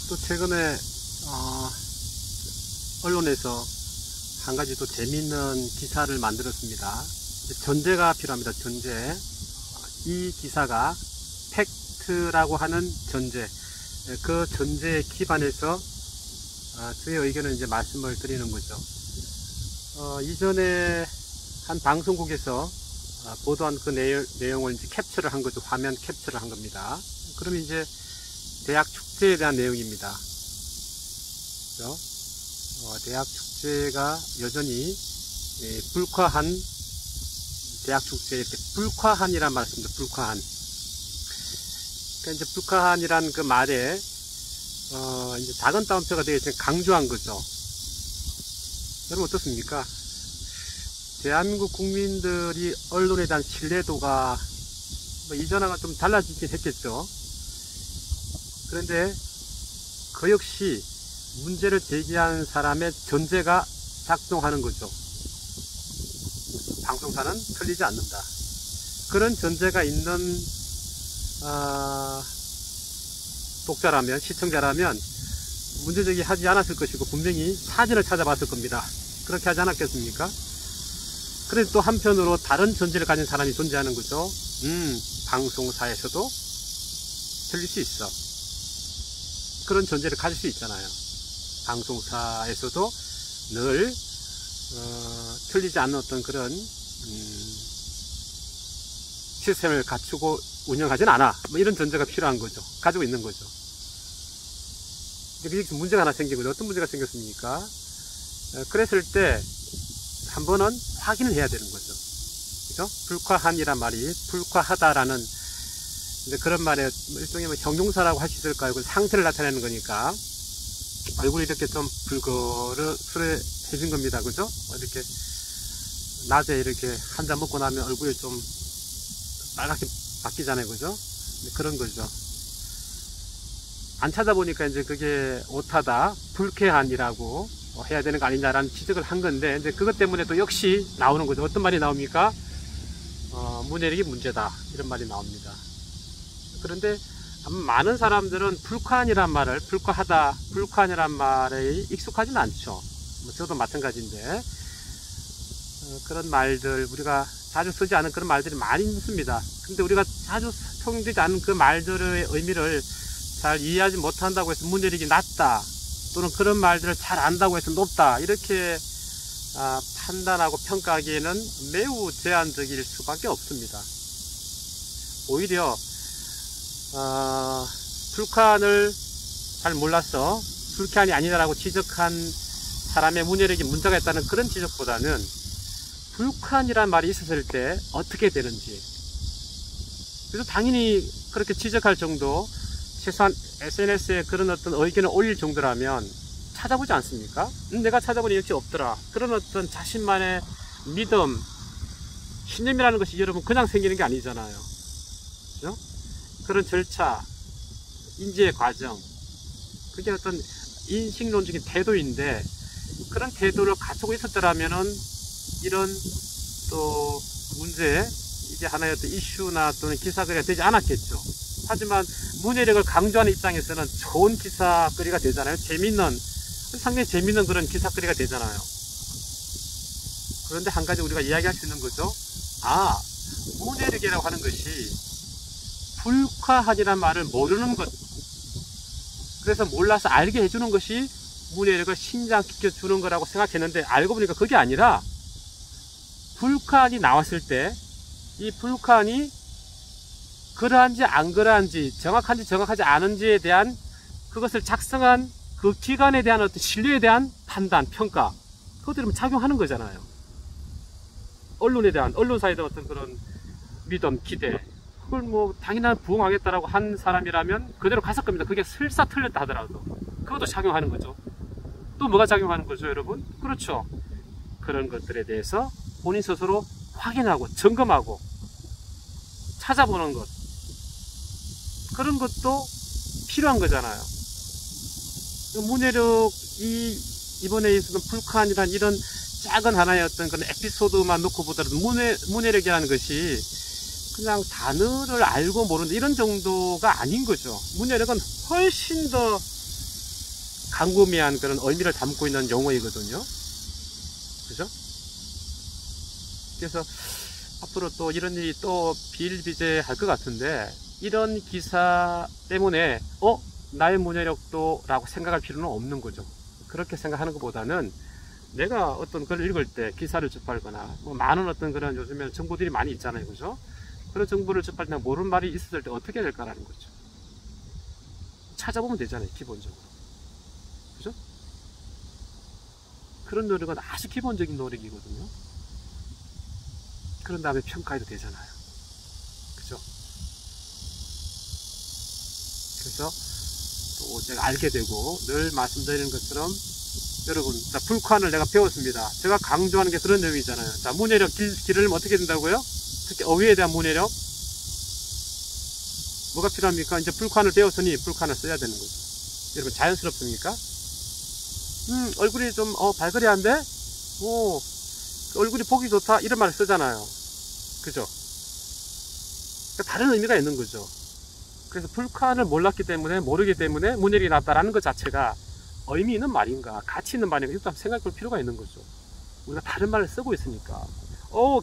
또 최근에 언론에서 한 가지 또 재미있는 기사를 만들었습니다. 전제가 필요합니다. 전제. 이 기사가 팩트라고 하는 전제, 그 전제에 기반해서 저의 의견을 이제 말씀을 드리는 거죠. 이전에 한 방송국에서 보도한 그 내용을 이제 캡처를 한 거죠. 화면 캡처를 한 겁니다. 그럼 이제 대학 축제에 대한 내용입니다. 그렇죠? 대학 축제가 여전히 불화한 대학 축제에 이렇게 불화한이란 말씀입니다. 불화한. 그러니까 이제 불화한이란 그 말에 이제 작은 따옴표가 되게 강조한 거죠. 여러분 어떻습니까? 대한민국 국민들이 언론에 대한 신뢰도가 이전하고 좀 달라지긴 했겠죠. 그런데 그 역시 문제를 제기한 사람의 전제가 작동하는 거죠. 방송사는 틀리지 않는다. 그런 전제가 있는 독자라면, 시청자라면 문제제기 하지 않았을 것이고 분명히 사진을 찾아봤을 겁니다. 그렇게 하지 않았겠습니까? 그래서 또 한편으로 다른 전제를 가진 사람이 존재하는 거죠. 방송사에서도 틀릴 수 있어. 그런 전제를 가질 수 있잖아요. 방송사에서도 늘 틀리지 않는 어떤 그런 시스템을 갖추고 운영하진 않아. 뭐 이런 전제가 필요한 거죠. 가지고 있는 거죠. 여기서 문제가 하나 생긴 거죠. 어떤 문제가 생겼습니까? 그랬을 때 한 번은 확인을 해야 되는 거죠. 그죠? 불화한이란 말이 불화하다라는 이제 그런 말에 일종의 뭐 형용사라고 할 수 있을까요? 그 상태를 나타내는 거니까 얼굴이 이렇게 좀 불그스레해진 겁니다. 그죠? 이렇게 낮에 이렇게 한 잔 먹고 나면 얼굴이 좀 빨갛게 바뀌잖아요. 그죠? 그런 거죠. 안 찾아보니까 이제 그게 오타다, 불쾌한이라고 해야 되는 거 아니냐라는 지적을 한 건데, 이제 그것 때문에 또 역시 나오는 거죠. 어떤 말이 나옵니까? 문해력이 문제다. 이런 말이 나옵니다. 그런데 많은 사람들은 불쾌한이란 말을, 불쾌하다, 불쾌한이란 말에 익숙하지는 않죠. 저도 마찬가지인데, 그런 말들, 우리가 자주 쓰지 않은 그런 말들이 많이 있습니다. 근데 우리가 자주 사용되지 않은 그 말들의 의미를 잘 이해하지 못한다고 해서 문해력이 낮다, 또는 그런 말들을 잘 안다고 해서 높다, 이렇게 판단하고 평가하기에는 매우 제한적일 수밖에 없습니다. 오히려 불쾌한을 잘 몰라서 불쾌한이 아니다라고 지적한 사람의 문해력이 문제가 있다는 그런 지적보다는 불쾌한이란 말이 있었을 때 어떻게 되는지, 그래서 당연히 그렇게 지적할 정도, 최소한 SNS에 그런 어떤 의견을 올릴 정도라면 찾아보지 않습니까? 내가 찾아보니 역시 없더라. 그런 어떤 자신만의 믿음, 신념이라는 것이 여러분 그냥 생기는 게 아니잖아요. 그죠? 그런 절차, 인지의 과정, 그게 어떤 인식론적인 태도인데, 그런 태도를 갖추고 있었더라면은 이런 또 문제, 이게 하나의 어떤 이슈나 또는 기사거리가 되지 않았겠죠. 하지만 문해력을 강조하는 입장에서는 좋은 기사거리가 되잖아요. 상당히 재밌는 그런 기사거리가 되잖아요. 그런데 한 가지 우리가 이야기할 수 있는 거죠. 문해력이라고 하는 것이 불쾌한이라는 말을 모르는 것, 그래서 몰라서 알게 해주는 것이 문해력을 신장시켜 주는 거라고 생각했는데, 알고 보니까 그게 아니라 불쾌한이 나왔을 때 이 불쾌한이 그러한지 안 그러한지, 정확한지 정확하지 않은지에 대한 그것을 작성한 그 기관에 대한 어떤 신뢰에 대한 판단, 평가, 그것들이 작용하는 거잖아요. 언론에 대한, 언론사에 대한 어떤 그런 믿음, 기대, 그걸 뭐 당연한 부응하겠다라고 한 사람이라면 그대로 갔을 겁니다. 그게 설사 틀렸다 하더라도 그것도 작용하는 거죠. 또 뭐가 작용하는 거죠, 여러분? 그렇죠. 그런 것들에 대해서 본인 스스로 확인하고 점검하고 찾아보는 것, 그런 것도 필요한 거잖아요. 문해력이 이번에 있었던 불쾌한이란 이런 작은 하나의 어떤 그런 에피소드만 놓고 보더라도 문해력이라는 것이 그냥 단어를 알고 모르는 이런 정도가 아닌 거죠. 문해력은 훨씬 더 광범위한 그런 의미를 담고 있는 용어이거든요. 그죠? 그래서 앞으로 또 이런 일이 또 비일비재할 것 같은데, 이런 기사 때문에 나의 문해력도 라고 생각할 필요는 없는 거죠. 그렇게 생각하는 것보다는 내가 어떤 걸 읽을 때 기사를 접하거나 뭐 많은 어떤 그런 요즘에 정보들이 많이 있잖아요. 그죠? 그런 정보를 접할 때 모르는 말이 있었을 때 어떻게 해야 될까라는 거죠. 찾아보면 되잖아요. 기본적으로. 그죠? 그런 노력은 아주 기본적인 노력이거든요. 그런 다음에 평가해도 되잖아요. 그죠? 그래서 또 제가 알게 되고 늘 말씀드리는 것처럼, 여러분, 자, 불쾌한을 내가 배웠습니다. 제가 강조하는 게 그런 내용이잖아요. 자, 문해력 기르려면 어떻게 된다고요? 특히 어휘에 대한 문해력. 뭐가 필요합니까? 이제 불쾌한을 배웠으니 불쾌한을 써야 되는 거죠. 여러분, 자연스럽습니까? 얼굴이 좀 발그레한데? 오, 얼굴이 보기 좋다, 이런 말을 쓰잖아요. 그죠? 그러니까 다른 의미가 있는 거죠. 그래서 불쾌한을 몰랐기 때문에, 모르기 때문에 문해력이 났다라는 것 자체가 의미 있는 말인가, 가치 있는 말인가, 이것도 한번 생각해 볼 필요가 있는 거죠. 우리가 다른 말을 쓰고 있으니까.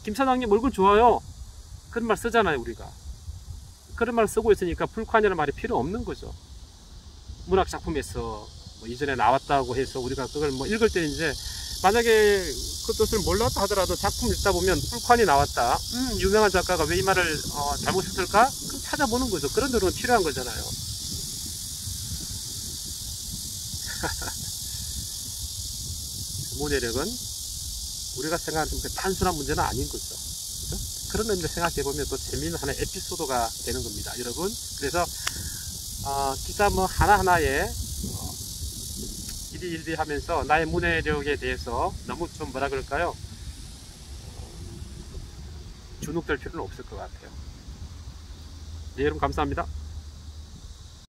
김 사장님 얼굴 좋아요, 그런 말 쓰잖아요. 우리가 그런 말을 쓰고 있으니까 불쾌한이라는 말이 필요 없는 거죠. 문학 작품에서 뭐 이전에 나왔다고 해서 우리가 그걸 뭐 읽을 때, 이제 만약에 그 뜻을 몰랐다 하더라도 작품 읽다 보면 불쾌한이 나왔다, 유명한 작가가 왜 이 말을 잘못했을까, 그럼 찾아보는 거죠. 그런 노력은 필요한 거잖아요. 문해력은 우리가 생각하는 단순한 문제는 아닌 거죠. 그죠? 그런 의미로 생각해 보면 또 재미있는 하나의 에피소드가 되는 겁니다, 여러분. 그래서 기사 뭐 하나하나에 일일이 하면서 나의 문해력에 대해서 너무 좀 뭐라 그럴까요? 주눅들 필요는 없을 것 같아요. 네, 여러분 감사합니다.